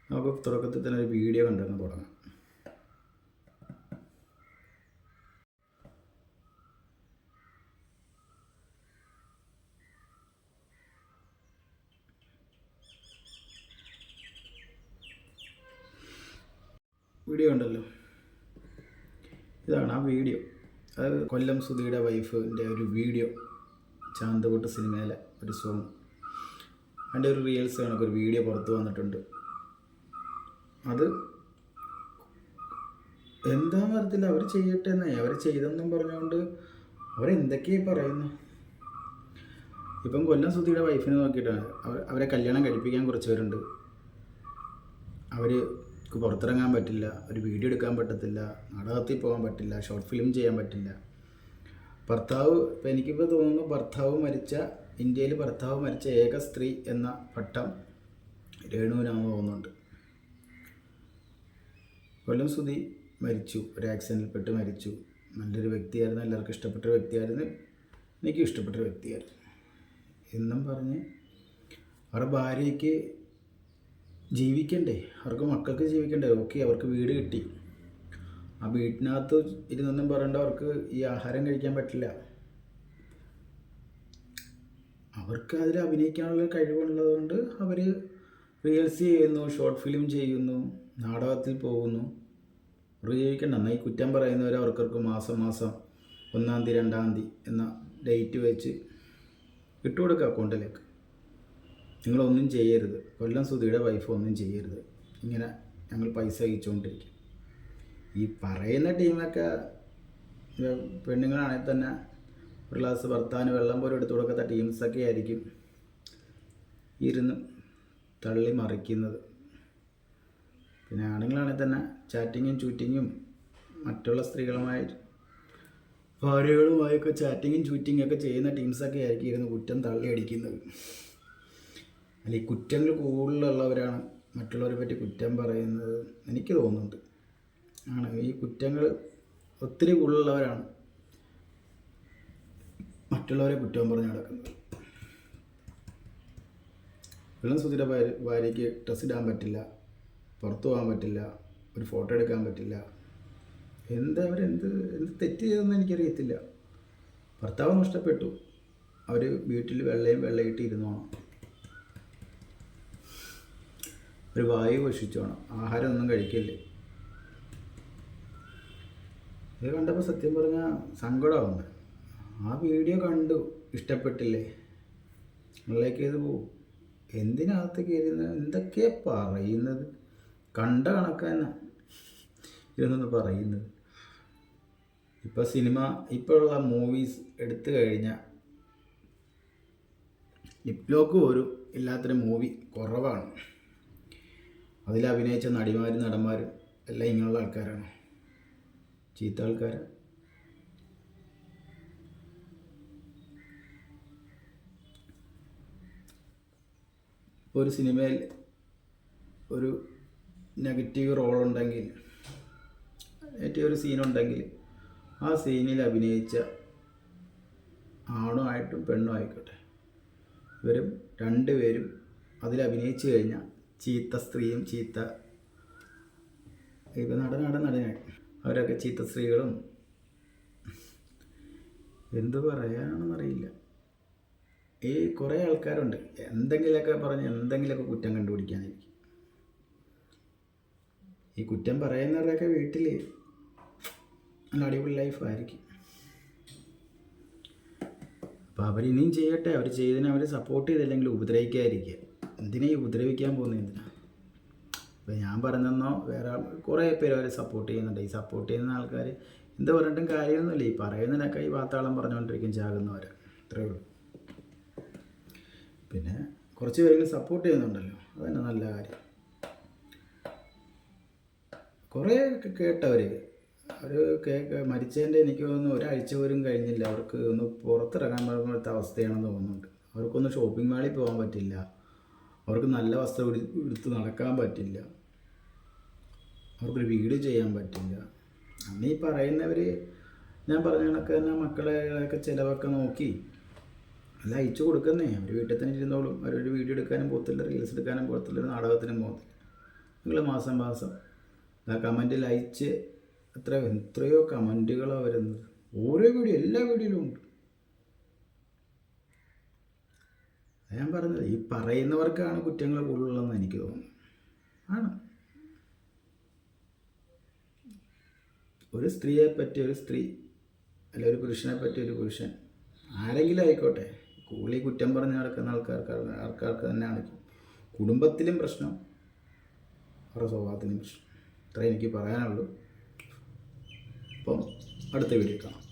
നമുക്ക് തുടക്കത്തിൽ തന്നെ ഒരു വീഡിയോ കണ്ടങ്ങ് തുടങ്ങാം. വീഡിയോ ഉണ്ടല്ലോ, ഇതാണ് ആ വീഡിയോ. അത് കൊല്ലം സുധിയുടെ വൈഫിൻ്റെ ഒരു വീഡിയോ, ചാന്തപൊട്ട് സിനിമയിലെ ഒരു സോങ്. അതിൻ്റെ ഒരു റീൽസ് കണക്കൊരു വീഡിയോ പുറത്ത് വന്നിട്ടുണ്ട്. അത് എന്താണെന്ന് അറിയത്തില്ല, അവർ ചെയ്യട്ടെ എന്നേ, അവർ ചെയ്തെന്നും പറഞ്ഞുകൊണ്ട് അവരെന്തൊക്കെയാണ് പറയുന്നു. ഇപ്പം കൊല്ലം സുധിയുടെ വൈഫിനെ നോക്കിയിട്ടാണ് അവരെ കല്യാണം കഴിപ്പിക്കാൻ കുറച്ച് പേരുണ്ട്. അവർക്ക് പുറത്തിറങ്ങാൻ പറ്റില്ല, ഒരു വീഡിയോ എടുക്കാൻ പറ്റത്തില്ല, നാടകത്തിൽ പോകാൻ പറ്റില്ല, ഷോർട്ട് ഫിലിം ചെയ്യാൻ പറ്റില്ല. ഭർത്താവ്, ഇപ്പം എനിക്കിപ്പോൾ തോന്നുന്നു ഇന്ത്യയിൽ ഭർത്താവ് മരിച്ച ഏക സ്ത്രീ എന്ന പട്ടം രേണുവിനാണെന്ന് തോന്നുന്നുണ്ട്. കൊല്ലം സുധി മരിച്ചു, ഒരു ആക്സിഡൻറ്റിൽപ്പെട്ട് മരിച്ചു. നല്ലൊരു വ്യക്തിയായിരുന്നു, എല്ലാവർക്കും ഇഷ്ടപ്പെട്ടൊരു വ്യക്തിയായിരുന്നു, എനിക്കും ഇഷ്ടപ്പെട്ടൊരു വ്യക്തിയായിരുന്നു എന്നും പറഞ്ഞ് അവരുടെ ഭാര്യയ്ക്ക് ജീവിക്കണ്ടേ, അവർക്ക് മക്കൾക്ക് ജീവിക്കണ്ടേ. ഓക്കെ, അവർക്ക് വീട് കിട്ടി, ആ വീട്ടിനകത്ത് ഇരുന്നൊന്നും പറയേണ്ട അവർക്ക് ഈ ആഹാരം കഴിക്കാൻ പറ്റില്ല. അവർക്ക് അതിൽ അഭിനയിക്കാനുള്ള കഴിവുള്ളതുകൊണ്ട് അവർ റീൽസ് ചെയ്യുന്നു, ഷോർട്ട് ഫിലിം ചെയ്യുന്നു, നാടകത്തിൽ പോകുന്നു. ജീവിക്കണ്ട. എന്നാൽ ഈ കുറ്റം പറയുന്നവർ അവർക്കർക്ക് മാസം 1-ാം തീയതി 2-ാം തീയതി എന്ന ഡേറ്റ് വെച്ച് ഇട്ടുകൊടുക്കുക അക്കൗണ്ടിലേക്ക്. നിങ്ങളൊന്നും ചെയ്യരുത്, കൊല്ലം സുധിയുടെ വൈഫ് ഒന്നും ചെയ്യരുത്, ഇങ്ങനെ ഞങ്ങൾ പൈസ അയച്ചുകൊണ്ടിരിക്കും. ഈ പറയുന്ന ടീമൊക്കെ പെണ്ണുങ്ങളാണെങ്കിൽ തന്നെ ഒരു ഗ്ലാസ് ഭർത്താവിന് വെള്ളം പോലും എടുത്തു കൊടുക്കാത്ത ടീംസൊക്കെ ആയിരിക്കും ഇരുന്ന് തള്ളി മറിക്കുന്നത്. പിന്നെ ആണുങ്ങളാണെങ്കിൽ തന്നെ ചാറ്റിങ്ങും ചൂറ്റിങ്ങും മറ്റുള്ള സ്ത്രീകളുമായി ഭാര്യകളുമായൊക്കെ ചാറ്റിങ്ങും ചൂറ്റിങ്ങൊക്കെ ചെയ്യുന്ന ടീംസൊക്കെ ആയിരിക്കും ഇരുന്ന് കുറ്റം തള്ളി അടിക്കുന്നത്. അല്ല, ഈ കുറ്റങ്ങൾ കൂടുതലുള്ളവരാണ് മറ്റുള്ളവരെ പറ്റി കുറ്റം പറയുന്നത് എനിക്ക് തോന്നുന്നുണ്ട്. ഈ കുറ്റങ്ങൾ ഒത്തിരി കൂടുതലുള്ളവരാണ് മറ്റുള്ളവരെ കുറ്റം പറഞ്ഞ് നടക്കുന്നത്. കൊല്ലം സുധിയുടെ ഭാര്യയ്ക്ക് ഡ്രസ്സ് ഇടാൻ പറ്റില്ല, പുറത്തു പോകാൻ പറ്റില്ല, ഒരു ഫോട്ടോ എടുക്കാൻ പറ്റില്ല. എന്ത് തെറ്റ് ചെയ്തെന്ന് എനിക്കറിയത്തില്ല. ഭർത്താവ് നഷ്ടപ്പെട്ടു, അവർ വീട്ടിൽ വെള്ളയിട്ട് ഇരുന്നോണം, ഒരു വായു ഭക്ഷിച്ചോണം, ആഹാരമൊന്നും കഴിക്കില്ലേ. ഇത് കണ്ടപ്പോൾ സത്യം പറഞ്ഞാൽ സങ്കടമാവുന്നു. ആ വീഡിയോ കണ്ടു, ഇഷ്ടപ്പെട്ടില്ലേ, നിങ്ങളിലേക്ക് ഇത് പോവും. എന്തിനകത്തേക്ക് ഇരുന്ന് എന്തൊക്കെയാ പറയുന്നത്, കണ്ട കണക്കാണ് ഇരുന്നൊന്ന് പറയുന്നത്. ഇപ്പോൾ ഇപ്പോഴുള്ള മൂവീസ് എടുത്തു കഴിഞ്ഞാൽ ലിപ് ലോക്ക് പോലും ഇല്ലാത്തൊരു മൂവി കുറവാണ്. അതിൽ അഭിനയിച്ച നടിമാരും നടന്മാരും എല്ലാം ഇങ്ങനെയുള്ള ആൾക്കാരാണ്, ചീത്ത ആൾക്കാരാണ്. ഇപ്പോൾ ഒരു സിനിമയിൽ ഒരു നെഗറ്റീവ് റോളുണ്ടെങ്കിൽ, നെഗറ്റീവ് ഒരു സീനുണ്ടെങ്കിൽ ആ സീനിൽ അഭിനയിച്ച ആണുമായിട്ടും പെണ്ണും ആയിക്കോട്ടെ, ഇവരും രണ്ടുപേരും അതിൽ അഭിനയിച്ചു കഴിഞ്ഞാൽ ചീത്ത സ്ത്രീയും ഇപ്പം നടനായി അവരൊക്കെ ചീത്ത സ്ത്രീകളും എന്തു പറയാനാണെന്നറിയില്ല. ഈ കുറേ ആൾക്കാരുണ്ട് എന്തെങ്കിലുമൊക്കെ പറഞ്ഞ് എന്തെങ്കിലുമൊക്കെ കുറ്റം കണ്ടുപിടിക്കാനായിരിക്കും. ഈ കുറ്റം പറയുന്നവരുടെയൊക്കെ വീട്ടിൽ നല്ല അടിപൊളി ലൈഫായിരിക്കും. അപ്പോൾ അവരിനിയും ചെയ്യട്ടെ, അവർ ചെയ്തതിന് അവർ സപ്പോർട്ട് ചെയ്തില്ലെങ്കിൽ ഉപദ്രവിക്കാതിരിക്കുക. എന്തിനാ ഈ ഉപദ്രവിക്കാൻ പോകുന്നത്, എന്തിനാ? ഇപ്പോൾ ഞാൻ പറഞ്ഞെന്നോ വേറെ കുറേ പേര് അവർ സപ്പോർട്ട് ചെയ്യുന്നുണ്ട്. ഈ സപ്പോർട്ട് ചെയ്യുന്ന ആൾക്കാർ എന്ത് പറഞ്ഞിട്ടും കാര്യമൊന്നുമില്ല. ഈ പറയുന്നതിനൊക്കെ ഈ വാർത്താളം പറഞ്ഞുകൊണ്ടിരിക്കും ചാകുന്നവർ, അത്രയേ ഉള്ളൂ. പിന്നെ കുറച്ച് പേരെങ്കിലും സപ്പോർട്ട് ചെയ്യുന്നുണ്ടല്ലോ, അതന്നെ നല്ല കാര്യം. കുറേ കേട്ടവർ മരിച്ചതിൻ്റെ എനിക്ക് തോന്നുന്നു ഒരാഴ്ച പോലും കഴിഞ്ഞില്ല, അവർക്ക് ഒന്ന് പുറത്തിറങ്ങാൻ പറ്റാത്ത അവസ്ഥയാണെന്ന് തോന്നുന്നുണ്ട്. അവർക്കൊന്ന് ഷോപ്പിംഗ് മാളിൽ പോകാൻ പറ്റില്ല, അവർക്ക് നല്ല വസ്ത്രം എടുത്ത് നടക്കാൻ പറ്റില്ല, അവർക്കൊരു വീട് ചെയ്യാൻ പറ്റില്ല. അന്ന് ഈ പറയുന്നവർ ഞാൻ പറഞ്ഞ കണക്ക് തന്നെ മക്കളെയൊക്കെ ചിലവൊക്കെ നോക്കി എല്ലാം അയച്ചു കൊടുക്കുന്നേ. അവർ വീട്ടിൽ തന്നെ ഇരുന്നോളും, അവരൊരു വീഡിയോ എടുക്കാനും പോകത്തില്ല, റീൽസ് എടുക്കാനും പോകത്തില്ല, നാടകത്തിനും പോകത്തില്ല. നിങ്ങൾ മാസം മാസം ആ കമൻറ്റിൽ അയച്ച് എത്രയോ കമൻറ്റുകളാണ് വരുന്നത്. ഓരോ വീഡിയോ എല്ലാ വീഡിയോയിലും ഉണ്ട്. ഞാൻ പറഞ്ഞത് ഈ പറയുന്നവർക്കാണ് കുറ്റങ്ങൾ കൂടുതലുള്ളതെന്ന് എനിക്ക് തോന്നുന്നു. ആണ് ഒരു സ്ത്രീയെ പറ്റി ഒരു സ്ത്രീ, അല്ല ഒരു പുരുഷനെ പറ്റി ഒരു പുരുഷൻ, ആരെങ്കിലും ആയിക്കോട്ടെ, കൂളി കുറ്റം പറഞ്ഞ് നടക്കുന്ന ആൾക്കാർക്ക് തന്നെയാണ് കുടുംബത്തിലും പ്രശ്നം, അവരുടെ സ്വഭാവത്തിലും പ്രശ്നം. ഇത്രേ എനിക്ക് പറയാനുള്ളൂ. അപ്പം അടുത്ത വീഡിയോ കാണാം.